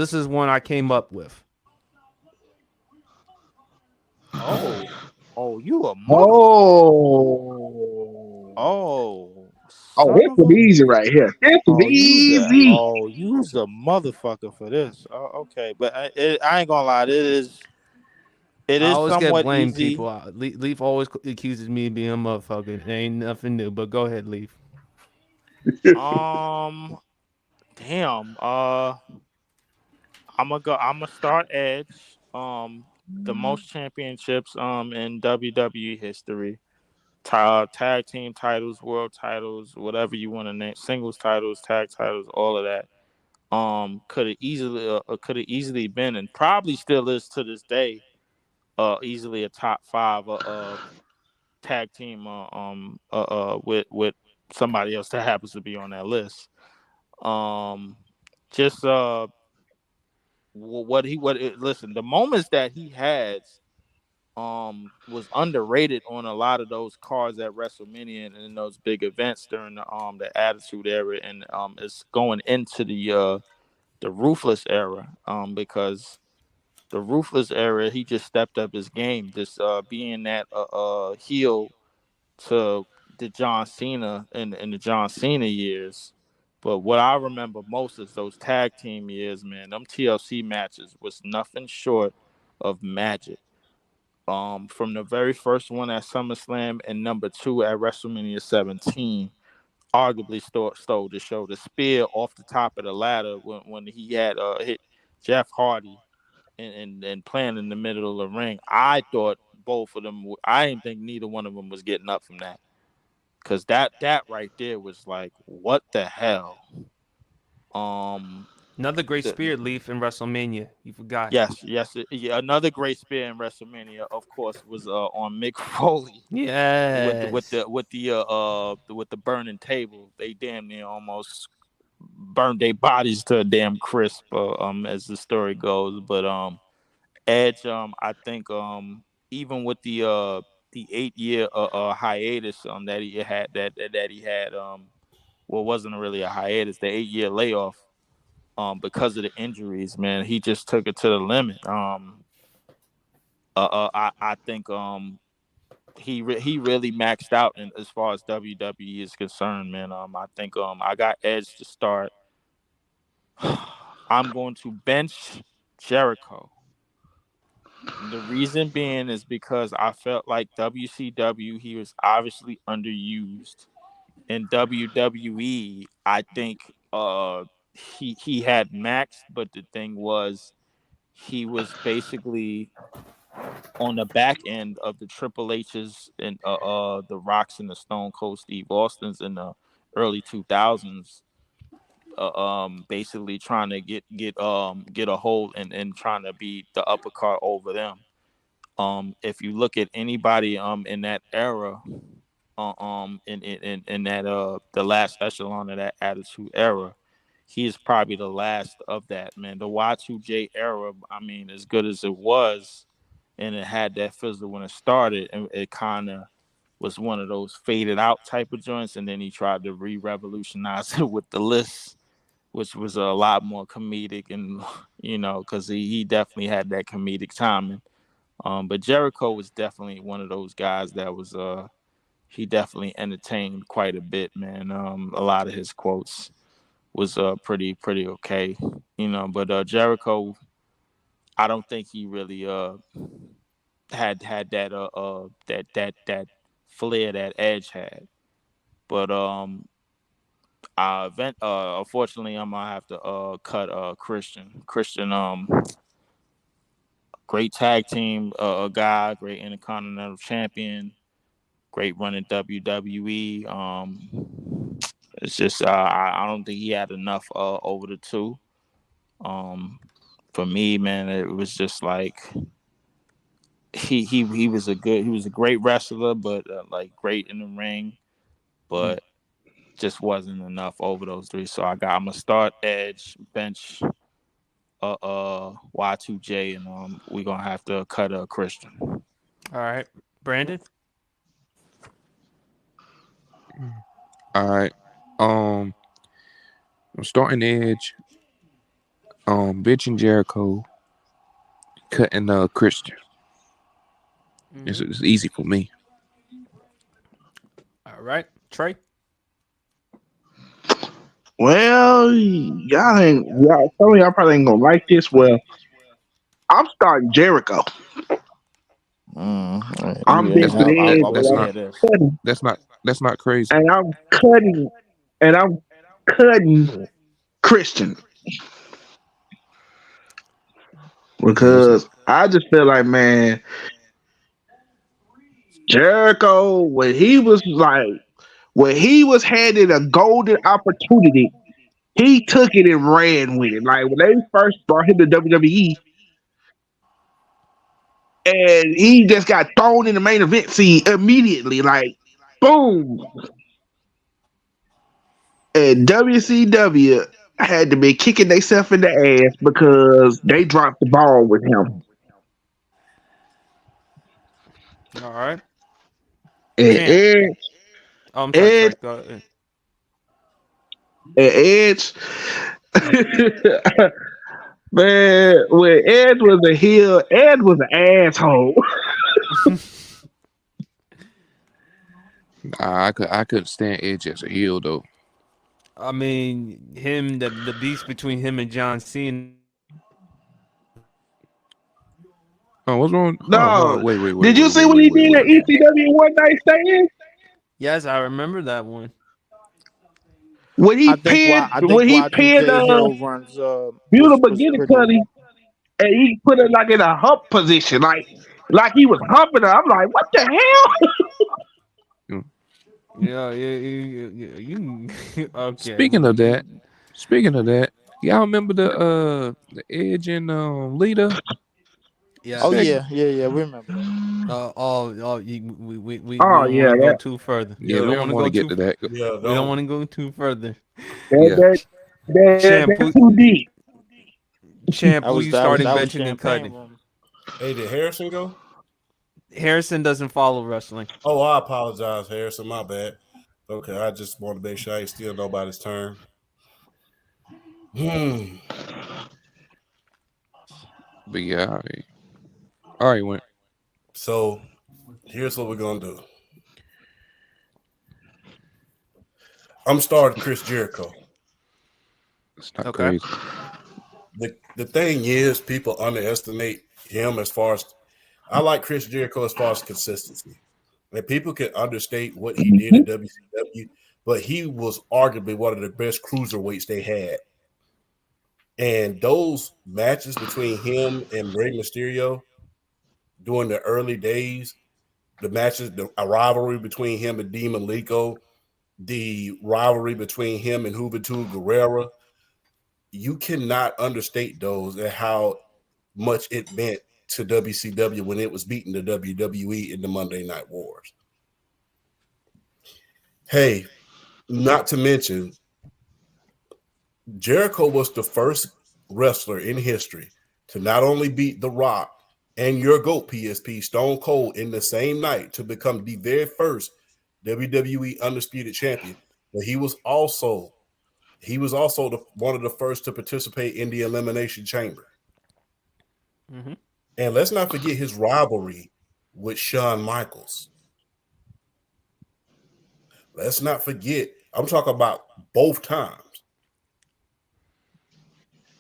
This is one I came up with. Oh, oh, you a motherfucker. Oh, Oh, oh, son this of will a. be easy right here. This will be easy. You's a motherfucker for this. Oh, okay, but I ain't gonna lie. It I is always get somewhat blamed easy. people. Leaf always accuses me of being a motherfucker. It ain't nothing new, but go ahead, Leaf. Um, damn. I'm gonna start Edge. The most championships in WWE history. Tag team titles, world titles, whatever you want to name, singles titles, tag titles, all of that. Could have easily been, and probably still is to this day, easily a top five tag team with somebody else that happens to be on that list. Um, just what he what it, listen, the moments that he has was underrated on a lot of those cards at WrestleMania and in those big events during the Attitude Era, and it's going into the Ruthless Era, because the Ruthless Era, he just stepped up his game, just being that heel to the John Cena in the John Cena years. But what I remember most is those tag team years, man. Them TLC matches was nothing short of magic. From the very first one at SummerSlam and number two at WrestleMania 17, arguably stole the show. The spear off the top of the ladder when he had hit Jeff Hardy and playing in the middle of the ring. I thought both of them. I didn't think neither one of them was getting up from that, because that right there was like, what the hell. Um, Another great the, spirit, Leaf, in WrestleMania. You forgot. yeah, another great spear in WrestleMania, of course, was on Mick Foley Yes. with the burning table. They damn near almost burned their bodies to a damn crisp, as the story goes. But Edge, I think, even with the 8 year hiatus that he had, that he had, well, wasn't really a hiatus, the 8 year layoff, because of the injuries, man, he just took it to the limit. I think he really maxed out in, as far as WWE is concerned, man. I think I got Edge to start. I'm going to bench Jericho. The reason being is because I felt like WCW, he was obviously underused. In WWE, I think he had maxed, but the thing was, he was basically on the back end of the Triple H's and the Rocks and the Stone Cold Steve Austins in the early 2000s, basically trying to get a hold and trying to be the upper card over them. If you look at anybody in that era, in that the last echelon of that Attitude Era, he is probably the last of that, man. The Y2J era, I mean, as good as it was, and it had that fizzle when it started, and it kind of was one of those faded out type of joints, and then he tried to re-revolutionize it with the list, which was a lot more comedic, and because he definitely had that comedic timing. But Jericho was definitely one of those guys that was he definitely entertained quite a bit, man. A lot of his quotes was pretty okay, But Jericho, I don't think he really had that flair that Edge had. But unfortunately, I'm gonna have to cut Christian. Great tag team guy, great Intercontinental Champion, great run in WWE. It's just I don't think he had enough over the two. Um, for me, man, it was just like he was a great wrestler, but like great in the ring, but just wasn't enough over those three. So I'm gonna start Edge, bench Y2J, and we're gonna have to cut a Christian. All right, Brandon. All right. Um, I'm starting Edge. Bitch and Jericho cutting Christian. Mm-hmm. It's easy for me. All right, Trey. Well, some of y'all probably ain't gonna like this. Well, I'm starting Jericho. I'm Yeah, being That's the, the I that edge, want and that's to I'm not hear this. cutting, that's not crazy. and I'm cutting, and I'm cutting Christian Yeah, because I just feel like, man, Jericho when he was handed a golden opportunity, he took it and ran with it. Like when they first brought him to WWE, and he just got thrown in the main event scene immediately, like boom. And WCW had to be kicking themselves in the ass because they dropped the ball with him. All right, And Champ. Oh, I'm sorry, Ed, Trey. Go ahead. and Edge, man, when Ed was a heel, Ed was an asshole. nah, I couldn't stand Edge as a heel though. I mean, the beast between him and John Cena. Oh, what's wrong? Hold on. No, Wait, wait, wait, did you wait, see wait, what wait, he wait, did wait, at wait. ECW One Night Stand? Yes, I remember that one. I When think he pinned Y2K Hill runs Bueller was McGinnis pretty. Cuddy, and he put it like in a hump position, like he was humping her. I'm like, what the hell? Mm. Yeah, yeah, okay. Speaking of that, speaking of that, y'all remember the Edge and Lita Oh Yes. segment? yeah. We remember that. Oh We don't want yeah, to go that too further. Yeah, We we don't Yeah, want don't to want go to get too. to that. yeah, We don't don't. want to go too further. that, Yeah, that, Champ, that's too deep. Champ, who you starting That was benching and champagne cutting? room. Hey, did Harrison go? Harrison doesn't follow wrestling. Oh, I apologize, Harrison. My bad. Okay, I just want to make sure I ain't steal nobody's turn. Hmm. but yeah, all right, went. So here's what we're gonna do. I'm starting Chris Jericho. It's not Okay. crazy. The thing is, people underestimate him as far as I like Chris Jericho as far as consistency. And people can understate what he did Mhm. at WCW, but he was arguably one of the best cruiserweights they had. And those matches between him and Rey Mysterio during the early days, the matches, a rivalry between him and Demon Lico, the rivalry between him and Juventud Guerrera, you cannot understate those and how much it meant to WCW when it was beating the WWE in the Monday Night Wars. Hey, not to mention, Jericho was the first wrestler in history to not only beat The Rock and your GOAT PSP Stone Cold in the same night to become the very first WWE undisputed champion, but he was also one of the first to participate in the Elimination Chamber. Mm-hmm. And let's not forget his rivalry with Shawn Michaels. Let's not forget, I'm talking about both times.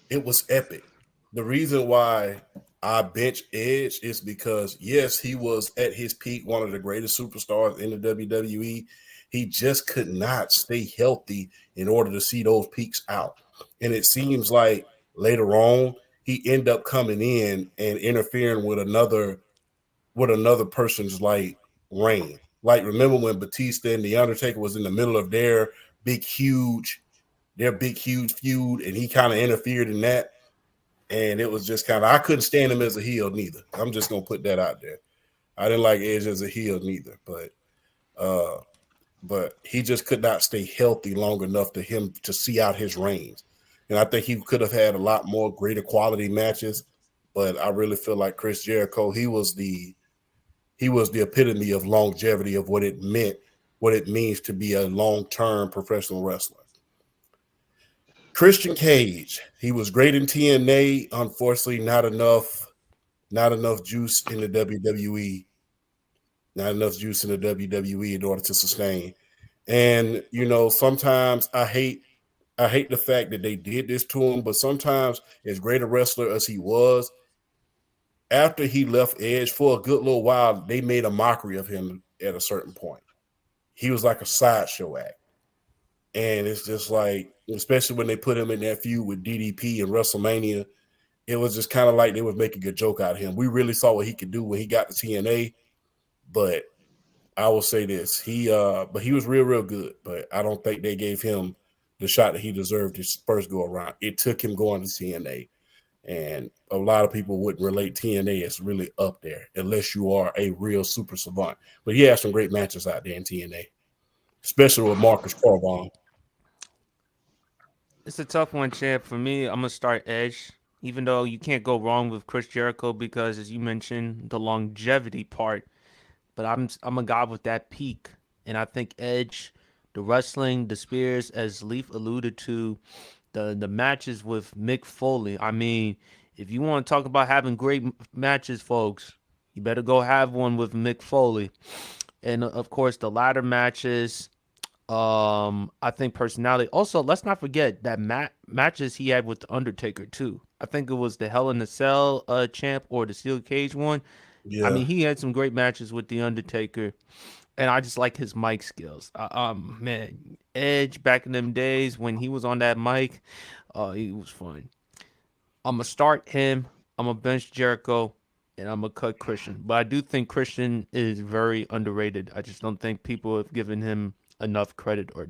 It was epic. The reason why I bench Edge is because, yes, he was at his peak, one of the greatest superstars in the WWE. He just could not stay healthy in order to see those peaks out. And it seems like later on, he ended up coming in and interfering with another person's like reign. Like remember when Batista and The Undertaker was in the middle of big huge big huge feud and he kind of interfered in that, and it was just kind of I couldn't stand him as a heel neither. I'm just gonna put that out there. I didn't like Edge as a heel neither, uh but he just could not stay healthy long enough to him to see out his reigns. And I think he could have had a lot more greater quality matches, but I really feel like Chris Jericho, he was the epitome of longevity of what it means to be a long-term professional wrestler. Christian Cage. He was great in TNA. Unfortunately, not enough juice in the WWE. Not enough juice in the WWE in order to sustain. And sometimes I hate the fact that they did this to him, but sometimes, as great a wrestler as he was, after he left Edge for a good little while, they made a mockery of him at a certain point. He was like a sideshow act. And it's just like, especially when they put him in that feud with DDP in WrestleMania, it was just kind of like they was making a joke out of him. We really saw what he could do when he got to TNA, but I will say this: but he was real good. But I don't think they gave him the shot that he deserved his first go around. It took him going to TNA, and a lot of people wouldn't relate TNA as really up there unless you are a real super savant. But he has some great matches out there in TNA, especially with Marcus Corvon. It's a tough one, champ. For me, I'm gonna start Edge. Even though you can't go wrong with Chris Jericho because, as you mentioned, the longevity part. But I'm a guy with that peak, and I think Edge, the wrestling, the spears, as Leaf alluded to, the matches with Mick Foley. I mean, if you want to talk about having great matches, folks, you better go have one with Mick Foley. And of course, the ladder matches. I think personality. Also, let's not forget that matches he had with the Undertaker too. I think it was the Hell in a Cell champ or the Steel Cage one. I Yeah, mean, he had some great matches with the Undertaker, and I just like his mic skills. Man, Edge back in them days when he was on that mic, he was fun. I'm gonna start him. I'm gonna bench Jericho, and I'm gonna cut Christian. But I do think Christian is very underrated. I just don't think people have given him enough credit or